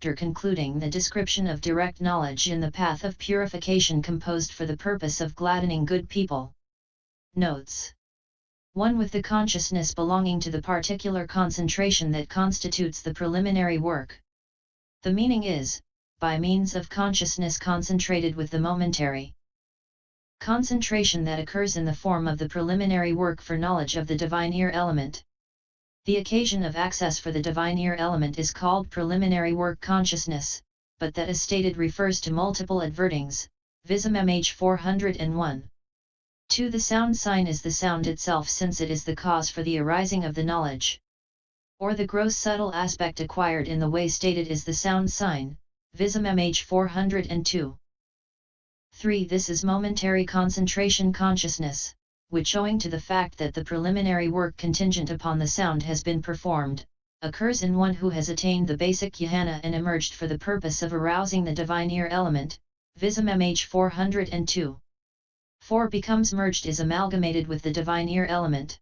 chapter concluding the description of direct knowledge in the path of purification composed for the purpose of gladdening good people. Notes. 1. With the consciousness belonging to the particular concentration that constitutes the preliminary work. The meaning is, by means of consciousness concentrated with the momentary concentration that occurs in the form of the preliminary work for knowledge of the divine ear element. The occasion of access for the divine ear element is called preliminary work consciousness, but that as stated refers to multiple advertings, Vism-mhþ 401. 2. The sound sign is the sound itself, since it is the cause for the arising of the knowledge. Or the gross subtle aspect acquired in the way stated is the sound sign, Vism-mhþ 402. 3. This is momentary concentration consciousness, which owing to the fact that the preliminary work contingent upon the sound has been performed, occurs in one who has attained the basic jhana and emerged for the purpose of arousing the divine ear element, Vism-mhþ 402. 4. Becomes merged, is amalgamated with the divine ear element.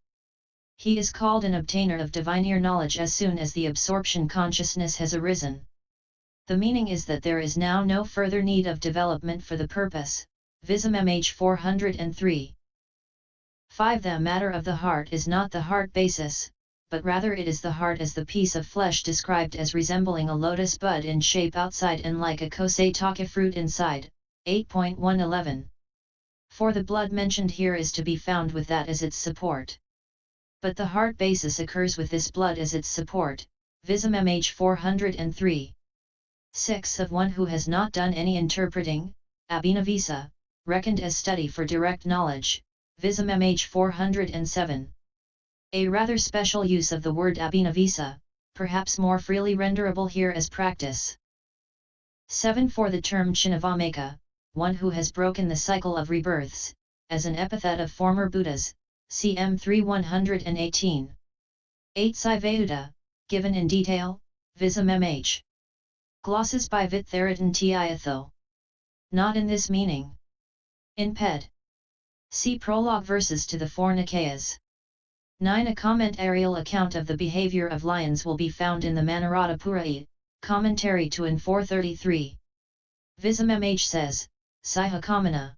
He is called an obtainer of divine ear knowledge as soon as the absorption consciousness has arisen. The meaning is that there is now no further need of development for the purpose, Vism-mhþ 403. 5. The matter of the heart is not the heart basis, but rather it is the heart as the piece of flesh described as resembling a lotus bud in shape outside and like a kosei-taka fruit inside, 8.111. For the blood mentioned here is to be found with that as its support. But the heart basis occurs with this blood as its support, Vism-mhþ 403. 6. Of one who has not done any interpreting, abhinavisa, reckoned as study for direct knowledge, Vism-mhþ 407. A rather special use of the word abhinavisa, perhaps more freely renderable here as practice. 7. For the term chinavameka, one who has broken the cycle of rebirths, as an epithet of former Buddhas, cm 3 118. 8. Sivayuddha, given in detail, Vism-mhþ. Glosses by Vittharadan Tiayatho. Not in this meaning. In Ped. See prologue verses to the four Nikayas. 9. A commentarial account of the behavior of lions will be found in the Manarata Purana, commentary to in 433. Vism-mhþ says, Siha Kamana.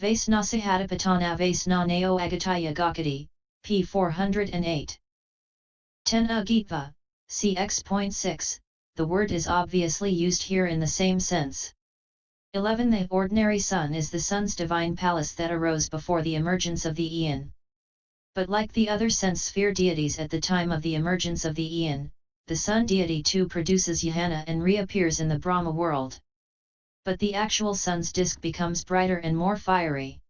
Vaisnasihadapatana Vaisna Nao Agataya Gakati, p. 408. 10. Agitva, cx.6. The word is obviously used here in the same sense. 11. The ordinary sun is the sun's divine palace that arose before the emergence of the eon. But like the other sense-sphere deities at the time of the emergence of the eon, the sun deity too produces jhana and reappears in the Brahma world. But the actual sun's disk becomes brighter and more fiery.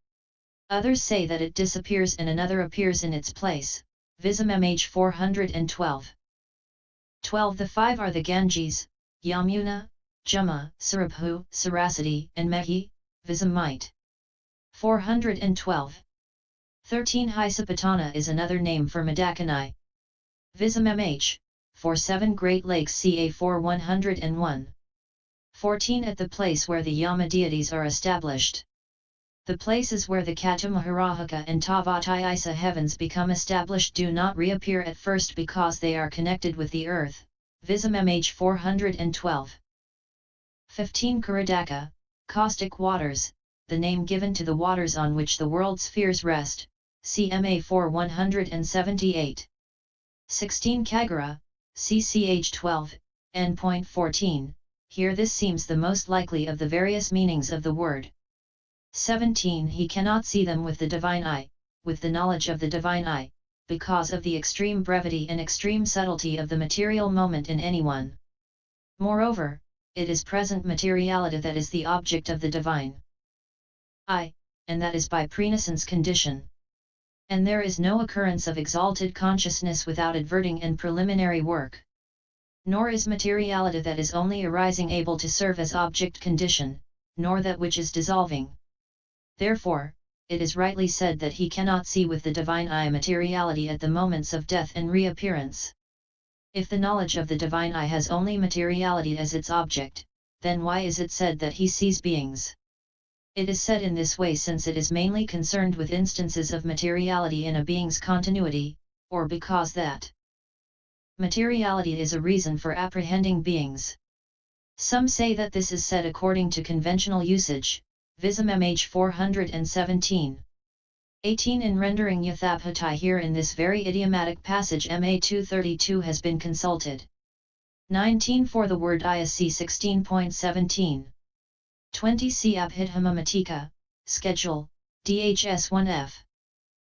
Others say that it disappears and another appears in its place, Vism-mhþ 412. 12. The five are the Ganges, Yamuna, Jama, Sarabhu, Saraswati, and Mehi, Vism-mhþ. 412. 13. Hisapatana is another name for Madakani. Vism-mhþ, for 7 Great Lakes ca 4101. 14. At the place where the Yama deities are established. The places where the Katamaharahaka and Tavatayisa heavens become established do not reappear at first because they are connected with the earth, Vism-mhþ 412. 15. Kuradaka, caustic waters, the name given to the waters on which the world spheres rest, CMA 4178. 16. Kagara, CCH 12, N.14, here this seems the most likely of the various meanings of the word. 17. He cannot see them with the divine eye, with the knowledge of the divine eye, because of the extreme brevity and extreme subtlety of the material moment in anyone. Moreover, it is present materiality that is the object of the divine eye, and that is by prenescence condition. And there is no occurrence of exalted consciousness without adverting and preliminary work. Nor is materiality that is only arising able to serve as object condition, nor that which is dissolving. Therefore, it is rightly said that he cannot see with the divine eye materiality at the moments of death and reappearance. If the knowledge of the divine eye has only materiality as its object, then why is it said that he sees beings? It is said in this way since it is mainly concerned with instances of materiality in a being's continuity, or because that materiality is a reason for apprehending beings. Some say that this is said according to conventional usage, Vism-mhþ 417. 18 In rendering yathabhati here in this very idiomatic passage MA 232 has been consulted. 19 For the word ISC 16.17. 20 See Abhidhamma Schedule, DHS 1F.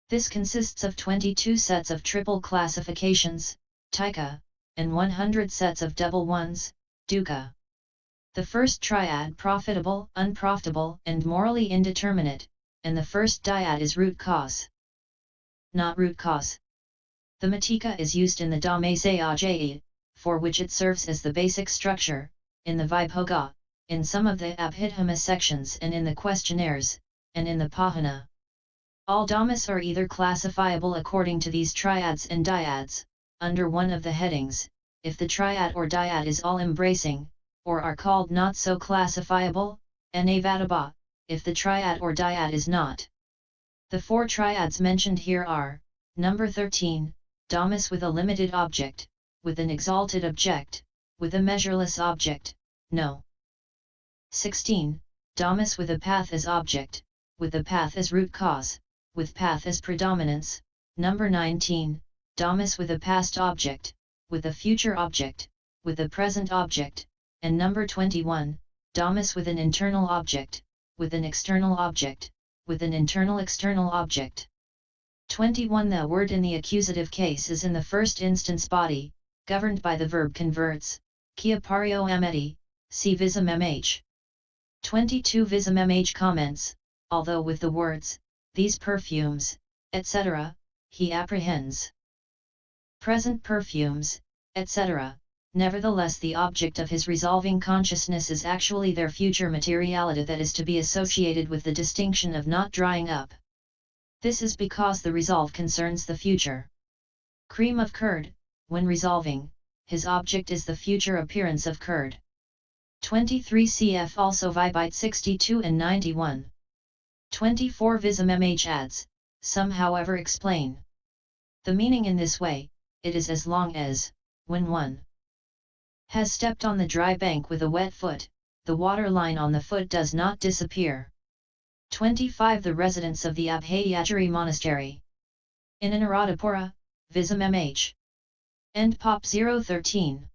This consists of 22 sets of triple classifications, Tika, and 100 sets of double ones, Dukkha. The first triad profitable, unprofitable, and morally indeterminate, and the first dyad is root cause. Not root cause. The matika is used in the Dhammasayajayi, for which it serves as the basic structure, in the Vibhoga, in some of the Abhidhamma sections and in the questionnaires, and in the Pahana. All dhammas are either classifiable according to these triads and dyads, under one of the headings, if the triad or dyad is all-embracing, or are called not so classifiable, anavadabha, if the triad or dyad is not. The four triads mentioned here are, number 13, dhammas with a limited object, with an exalted object, with a measureless object, no. 16, dhammas with a path as object, with the path as root cause, with path as predominance, number 19, dhammas with a past object, with a future object, with a present object, and number 21, dhammas with an internal object, with an external object, with an internal external object. 21 The word in the accusative case is in the first instance body, governed by the verb converts, kia pario ameti, see Vism-mhþ. 22 Vism-mhþ comments, although with the words, these perfumes, etc., he apprehends present perfumes, etc., nevertheless the object of his resolving consciousness is actually their future materiality that is to be associated with the distinction of not drying up. This is because the resolve concerns the future. Cream of curd, when resolving, his object is the future appearance of curd. 23 Cf. Also Vibite 62 and 91. 24 Vism-mhþ adds, some however explain the meaning in this way, it is as long as, when one has stepped on the dry bank with a wet foot, the water line on the foot does not disappear. 25 The residents of the Abhayagiri monastery in Anuradhapura, Vism-mhþ. End Pop 013.